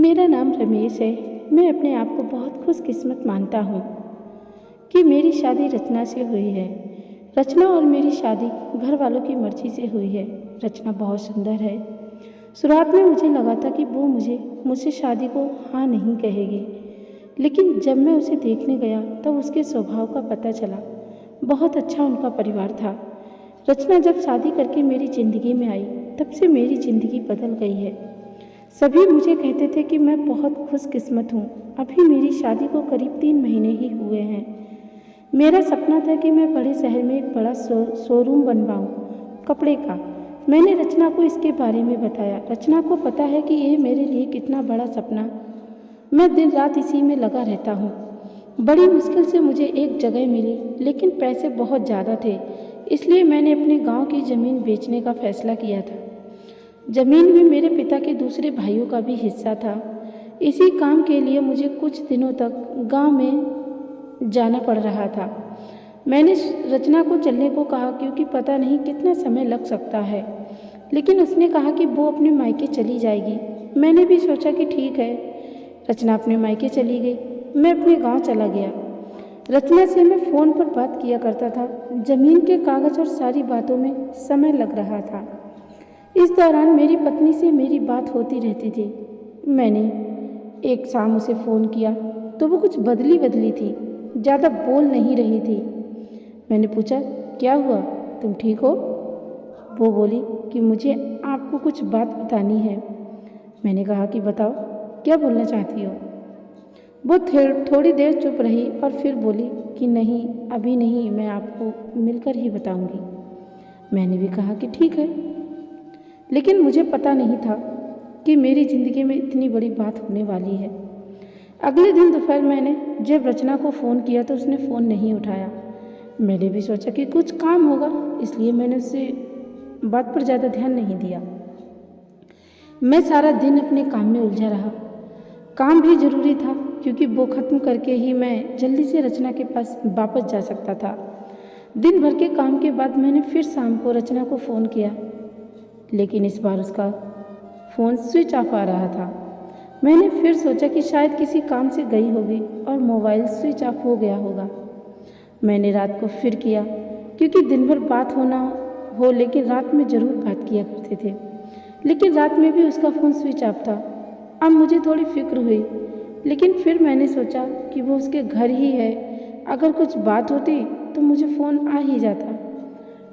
मेरा नाम रमेश है। मैं अपने आप को बहुत खुशकिस्मत मानता हूँ कि मेरी शादी रचना से हुई है। रचना और मेरी शादी घर वालों की मर्ज़ी से हुई है। रचना बहुत सुंदर है। शुरुआत में मुझे लगा था कि वो मुझसे शादी को हाँ नहीं कहेगी, लेकिन जब मैं उसे देखने गया तब उसके स्वभाव का पता चला। बहुत अच्छा उनका परिवार था। रचना जब शादी करके मेरी ज़िंदगी में आई तब से मेरी ज़िंदगी बदल गई है। सभी मुझे कहते थे कि मैं बहुत खुशकिस्मत हूँ। अभी मेरी शादी को करीब 3 महीने ही हुए हैं। मेरा सपना था कि मैं बड़े शहर में एक बड़ा शोरूम बनवाऊँ कपड़े का। मैंने रचना को इसके बारे में बताया। रचना को पता है कि ये मेरे लिए कितना बड़ा सपना। मैं दिन रात इसी में लगा रहता हूँ। बड़ी मुश्किल से मुझे एक जगह मिली, लेकिन पैसे बहुत ज़्यादा थे, इसलिए मैंने अपने गांव की ज़मीन बेचने का फैसला किया था। ज़मीन में मेरे पिता के दूसरे भाइयों का भी हिस्सा था। इसी काम के लिए मुझे कुछ दिनों तक गांव में जाना पड़ रहा था। मैंने रचना को चलने को कहा क्योंकि पता नहीं कितना समय लग सकता है, लेकिन उसने कहा कि वो अपने मायके चली जाएगी। मैंने भी सोचा कि ठीक है। रचना अपने मायके चली गई। मैं अपने गांव चला गया। रचना से मैं फ़ोन पर बात किया करता था। ज़मीन के कागज़ और सारी बातों में समय लग रहा था। इस दौरान मेरी पत्नी से मेरी बात होती रहती थी। मैंने एक शाम उसे फ़ोन किया तो वो कुछ बदली थी, ज़्यादा बोल नहीं रही थी। मैंने पूछा, क्या हुआ, तुम ठीक हो? वो बोली कि मुझे आपको कुछ बात बतानी है। मैंने कहा कि बताओ, क्या बोलना चाहती हो? वो थोड़ी देर चुप रही और फिर बोली कि नहीं, अभी नहीं, मैं आपको मिलकर ही बताऊंगी। मैंने भी कहा कि ठीक है, लेकिन मुझे पता नहीं था कि मेरी ज़िंदगी में इतनी बड़ी बात होने वाली है। अगले दिन दोपहर मैंने जब रचना को फ़ोन किया तो उसने फ़ोन नहीं उठाया। मैंने भी सोचा कि कुछ काम होगा, इसलिए मैंने उससे बात पर ज़्यादा ध्यान नहीं दिया। मैं सारा दिन अपने काम में उलझा रहा। काम भी ज़रूरी था क्योंकि वो ख़त्म करके ही मैं जल्दी से रचना के पास वापस जा सकता था। दिन भर के काम के बाद मैंने फिर शाम को रचना को फ़ोन किया, लेकिन इस बार उसका फ़ोन स्विच ऑफ आ रहा था। मैंने फिर सोचा कि शायद किसी काम से गई होगी और मोबाइल स्विच ऑफ हो गया होगा। मैंने रात को फिर किया क्योंकि दिन भर बात होना हो, लेकिन रात में ज़रूर बात किया करते थे, लेकिन रात में भी उसका फ़ोन स्विच ऑफ था। अब मुझे थोड़ी फिक्र हुई, लेकिन फिर मैंने सोचा कि वो उसके घर ही है, अगर कुछ बात होती तो मुझे फ़ोन आ ही जाता।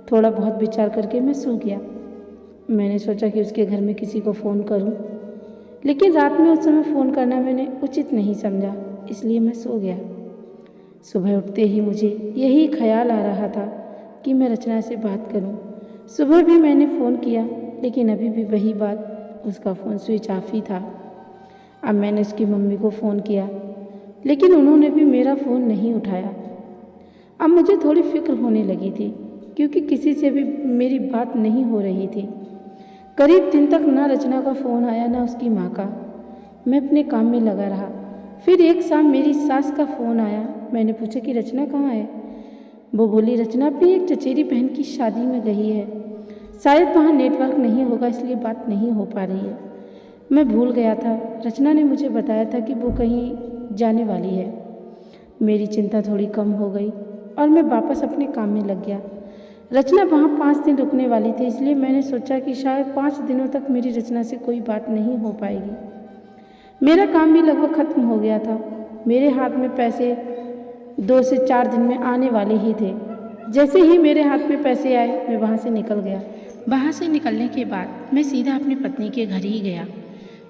थोड़ा बहुत विचार करके मैं सो गया। मैंने सोचा कि उसके घर में किसी को फ़ोन करूं, लेकिन रात में उस समय फ़ोन करना मैंने उचित नहीं समझा, इसलिए मैं सो गया। सुबह उठते ही मुझे यही ख्याल आ रहा था कि मैं रचना से बात करूं। सुबह भी मैंने फ़ोन किया, लेकिन अभी भी वही बात, उसका फ़ोन स्विच ऑफ ही था। अब मैंने उसकी मम्मी को फ़ोन किया, लेकिन उन्होंने भी मेरा फ़ोन नहीं उठाया। अब मुझे थोड़ी फिक्र होने लगी थी क्योंकि किसी से भी मेरी बात नहीं हो रही थी। करीब दिन तक ना रचना का फ़ोन आया ना उसकी माँ का। मैं अपने काम में लगा रहा। फिर एक शाम मेरी सास का फ़ोन आया। मैंने पूछा कि रचना कहाँ है? वो बोली, रचना अपनी एक चचेरी बहन की शादी में गई है, शायद वहाँ नेटवर्क नहीं होगा इसलिए बात नहीं हो पा रही है। मैं भूल गया था। रचना ने मुझे बताया था कि वो कहीं जाने वाली है। मेरी चिंता थोड़ी कम हो गई और मैं वापस अपने काम में लग गया। रचना वहाँ 5 दिन रुकने वाली थी, इसलिए मैंने सोचा कि शायद 5 दिनों तक मेरी रचना से कोई बात नहीं हो पाएगी। मेरा काम भी लगभग ख़त्म हो गया था। मेरे हाथ में पैसे 2 से 4 दिन में आने वाले ही थे। जैसे ही मेरे हाथ में पैसे आए मैं वहाँ से निकल गया। वहाँ से निकलने के बाद मैं सीधा अपनी पत्नी के घर ही गया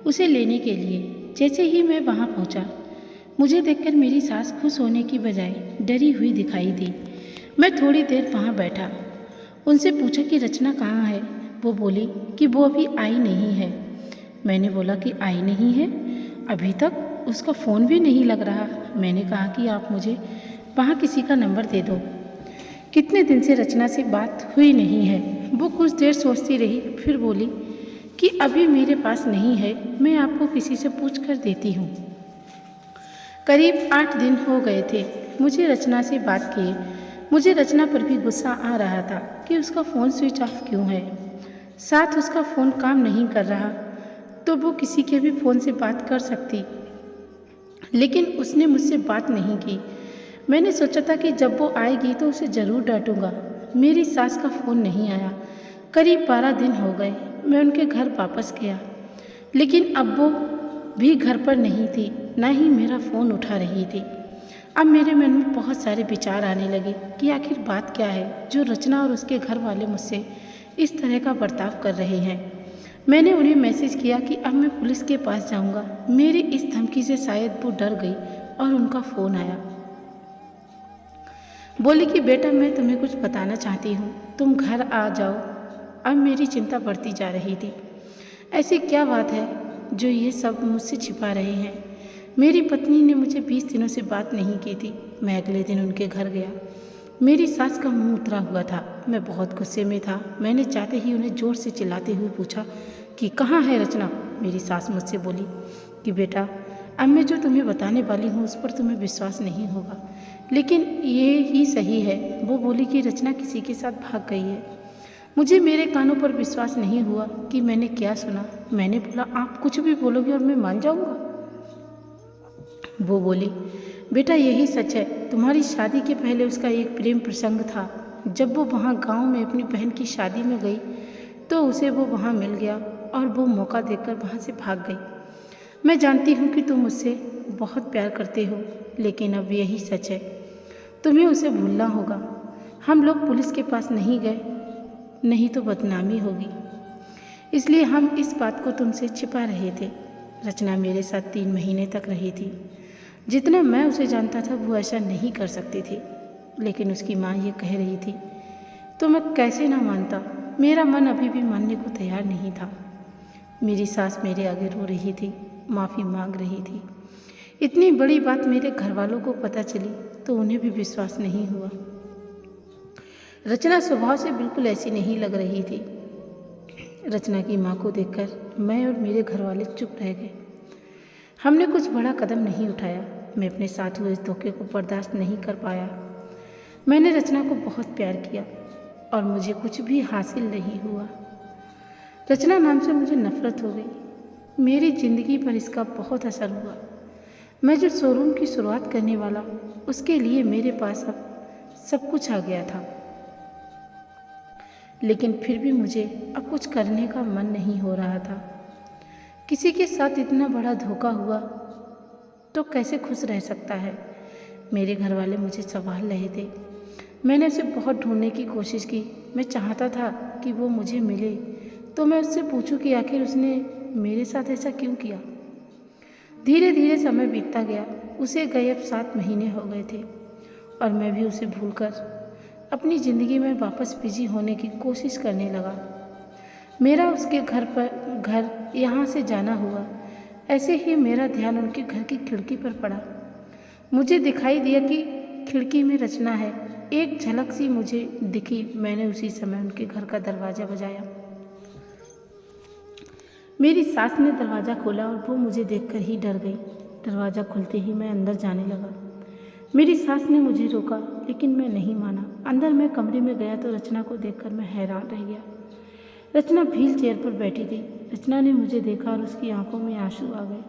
उसे लेने के लिए। जैसे ही मैं वहाँ पहुँचा, मुझे देखकर मेरी सास खुश होने की बजाय डरी हुई दिखाई दी। मैं थोड़ी देर वहाँ बैठा, उनसे पूछा कि रचना कहाँ है? वो बोली कि वो अभी आई नहीं है। मैंने बोला कि आई नहीं है? अभी तक उसका फ़ोन भी नहीं लग रहा। मैंने कहा कि आप मुझे वहाँ किसी का नंबर दे दो, कितने दिन से रचना से बात हुई नहीं है। वो कुछ देर सोचती रही, फिर बोली कि अभी मेरे पास नहीं है, मैं आपको किसी से पूछ कर देती हूँ। करीब 8 दिन हो गए थे मुझे रचना से बात किए। मुझे रचना पर भी गुस्सा आ रहा था कि उसका फ़ोन स्विच ऑफ क्यों है, साथ उसका फ़ोन काम नहीं कर रहा। तो वो किसी के भी फ़ोन से बात कर सकती, लेकिन उसने मुझसे बात नहीं की। मैंने सोचा था कि जब वो आएगी तो उसे ज़रूर डांटूंगा। मेरी सास का फ़ोन नहीं आया। करीब 12 दिन हो गए। मैं उनके घर वापस गया, लेकिन अब वो भी घर पर नहीं थी, ना ही मेरा फ़ोन उठा रही थी। अब मेरे मन में बहुत सारे विचार आने लगे कि आखिर बात क्या है जो रचना और उसके घर वाले मुझसे इस तरह का बर्ताव कर रहे हैं। मैंने उन्हें मैसेज किया कि अब मैं पुलिस के पास जाऊंगा। मेरी इस धमकी से शायद वो डर गई और उनका फ़ोन आया। बोली कि बेटा, मैं तुम्हें कुछ बताना चाहती हूँ, तुम घर आ जाओ। अब मेरी चिंता बढ़ती जा रही थी। ऐसी क्या बात है जो ये सब मुझसे छिपा रहे हैं। मेरी पत्नी ने मुझे 20 दिनों से बात नहीं की थी। मैं अगले दिन उनके घर गया। मेरी सास का मुंह उतरा हुआ था। मैं बहुत गुस्से में था। मैंने जाते ही उन्हें ज़ोर से चिल्लाते हुए पूछा कि कहाँ है रचना। मेरी सास मुझसे बोली कि बेटा, अब मैं जो तुम्हें बताने वाली हूँ उस पर तुम्हें विश्वास नहीं होगा, लेकिन ये ही सही है। वो बोली कि रचना किसी के साथ भाग गई है। मुझे मेरे कानों पर विश्वास नहीं हुआ कि मैंने क्या सुना। मैंने बोला, आप कुछ भी बोलोगे और मैं मान जाऊंगा। वो बोली, बेटा यही सच है। तुम्हारी शादी के पहले उसका एक प्रेम प्रसंग था। जब वो वहाँ गांव में अपनी बहन की शादी में गई तो उसे वो वहाँ मिल गया और वो मौका देखकर वहाँ से भाग गई। मैं जानती हूँ कि तुम उससे बहुत प्यार करते हो, लेकिन अब यही सच है। तुम्हें उसे भूलना होगा। हम लोग पुलिस के पास नहीं गए, नहीं तो बदनामी होगी, इसलिए हम इस बात को तुमसे छिपा रहे थे। रचना मेरे साथ 3 महीने तक रही थी। जितना मैं उसे जानता था वो ऐसा नहीं कर सकती थी, लेकिन उसकी माँ ये कह रही थी तो मैं कैसे ना मानता। मेरा मन अभी भी मानने को तैयार नहीं था। मेरी सास मेरे आगे रो रही थी, माफ़ी मांग रही थी। इतनी बड़ी बात मेरे घर वालों को पता चली तो उन्हें भी विश्वास नहीं हुआ। रचना स्वभाव से बिल्कुल ऐसी नहीं लग रही थी। रचना की माँ को देखकर मैं और मेरे घर वाले चुप रह गए। हमने कुछ बड़ा कदम नहीं उठाया। मैं अपने साथ हुए इस धोखे को बर्दाश्त नहीं कर पाया। मैंने रचना को बहुत प्यार किया और मुझे कुछ भी हासिल नहीं हुआ। रचना नाम से मुझे नफरत हो गई। मेरी ज़िंदगी पर इसका बहुत असर हुआ। मैं जो शोरूम की शुरुआत करने वाला, उसके लिए मेरे पास अब सब कुछ आ गया था, लेकिन फिर भी मुझे अब कुछ करने का मन नहीं हो रहा था। किसी के साथ इतना बड़ा धोखा हुआ तो कैसे खुश रह सकता है। मेरे घर वाले मुझे संभाल रहे थे। मैंने उसे बहुत ढूंढने की कोशिश की। मैं चाहता था कि वो मुझे मिले तो मैं उससे पूछूं कि आखिर उसने मेरे साथ ऐसा क्यों किया। धीरे धीरे समय बीतता गया। उसे गए अब 7 महीने हो गए थे और मैं भी उसे भूलकर अपनी ज़िंदगी में वापस बिजी होने की कोशिश करने लगा। मेरा उसके घर यहाँ से जाना हुआ। ऐसे ही मेरा ध्यान उनके घर की खिड़की पर पड़ा। मुझे दिखाई दिया कि खिड़की में रचना है। एक झलक सी मुझे दिखी। मैंने उसी समय उनके घर का दरवाज़ा बजाया। मेरी सास ने दरवाज़ा खोला और वो मुझे देखकर ही डर गई। दरवाज़ा खुलते ही मैं अंदर जाने लगा। मेरी सास ने मुझे रोका, लेकिन मैं नहीं माना। अंदर मैं कमरे में गया तो रचना को देखकर मैं हैरान रह गया। रचना व्हील चेयर पर बैठी थी। रचना ने मुझे देखा और उसकी आंखों में आंसू आ गए।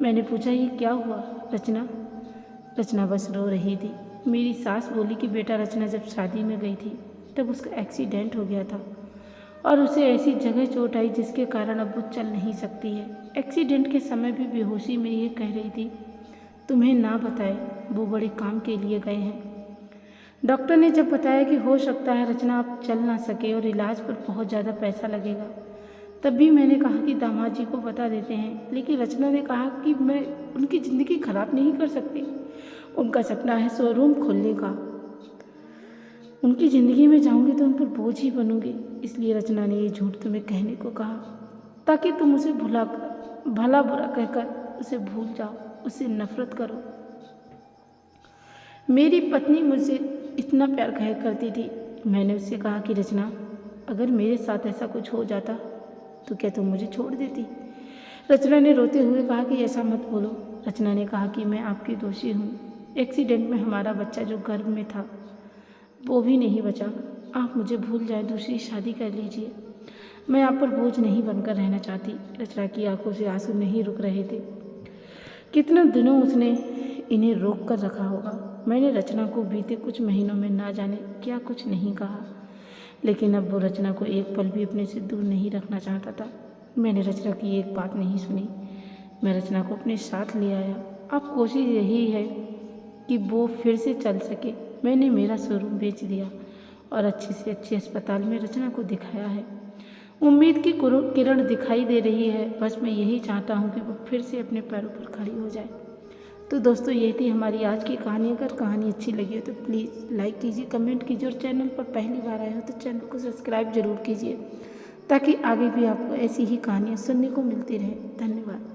मैंने पूछा, ये क्या हुआ रचना? रचना बस रो रही थी। मेरी सास बोली कि बेटा, रचना जब शादी में गई थी तब उसका एक्सीडेंट हो गया था और उसे ऐसी जगह चोट आई जिसके कारण अब वो चल नहीं सकती है। एक्सीडेंट के समय भी बेहोशी में ये कह रही थी, तुम्हें ना बताए वो बड़े काम के लिए गए हैं। डॉक्टर ने जब बताया कि हो सकता है रचना अब चल ना सके और इलाज पर बहुत ज़्यादा पैसा लगेगा, तब भी मैंने कहा कि दामाद जी को बता देते हैं, लेकिन रचना ने कहा कि मैं उनकी ज़िंदगी खराब नहीं कर सकती। उनका सपना है शोरूम खोलने का। उनकी ज़िंदगी में जाऊंगी तो उन पर बोझ ही बनूंगी। इसलिए रचना ने ये झूठ तुम्हें कहने को कहा ताकि तुम उसे भला बुरा कहकर उसे भूल जाओ, उससे नफरत करो। मेरी पत्नी मुझसे इतना प्यार करती थी। मैंने उससे कहा कि रचना, अगर मेरे साथ ऐसा कुछ हो जाता तो क्या तुम मुझे छोड़ देती? रचना ने रोते हुए कहा कि ऐसा मत बोलो। रचना ने कहा कि मैं आपकी दोषी हूँ। एक्सीडेंट में हमारा बच्चा जो गर्भ में था वो भी नहीं बचा। आप मुझे भूल जाए, दूसरी शादी कर लीजिए। मैं आप पर बोझ नहीं बनकर रहना चाहती। रचना की आंखों से आंसू नहीं रुक रहे थे। कितने दिनों उसने इन्हें रोक कर रखा होगा। मैंने रचना को बीते कुछ महीनों में ना जाने क्या कुछ नहीं कहा, लेकिन अब वो रचना को एक पल भी अपने से दूर नहीं रखना चाहता था। मैंने रचना की एक बात नहीं सुनी। मैं रचना को अपने साथ ले आया। अब कोशिश यही है कि वो फिर से चल सके। मैंने मेरा शोरूम बेच दिया और अच्छे से अच्छे अस्पताल में रचना को दिखाया है। उम्मीद की किरण दिखाई दे रही है। बस मैं यही चाहता हूँ कि वो फिर से अपने पैरों पर खड़ी हो जाए। तो दोस्तों, ये थी हमारी आज की कहानी। अगर कहानी अच्छी लगी हो तो प्लीज़ लाइक कीजिए, कमेंट कीजिए और चैनल पर पहली बार आए हो तो चैनल को सब्सक्राइब जरूर कीजिए, ताकि आगे भी आपको ऐसी ही कहानियाँ सुनने को मिलती रहे। धन्यवाद।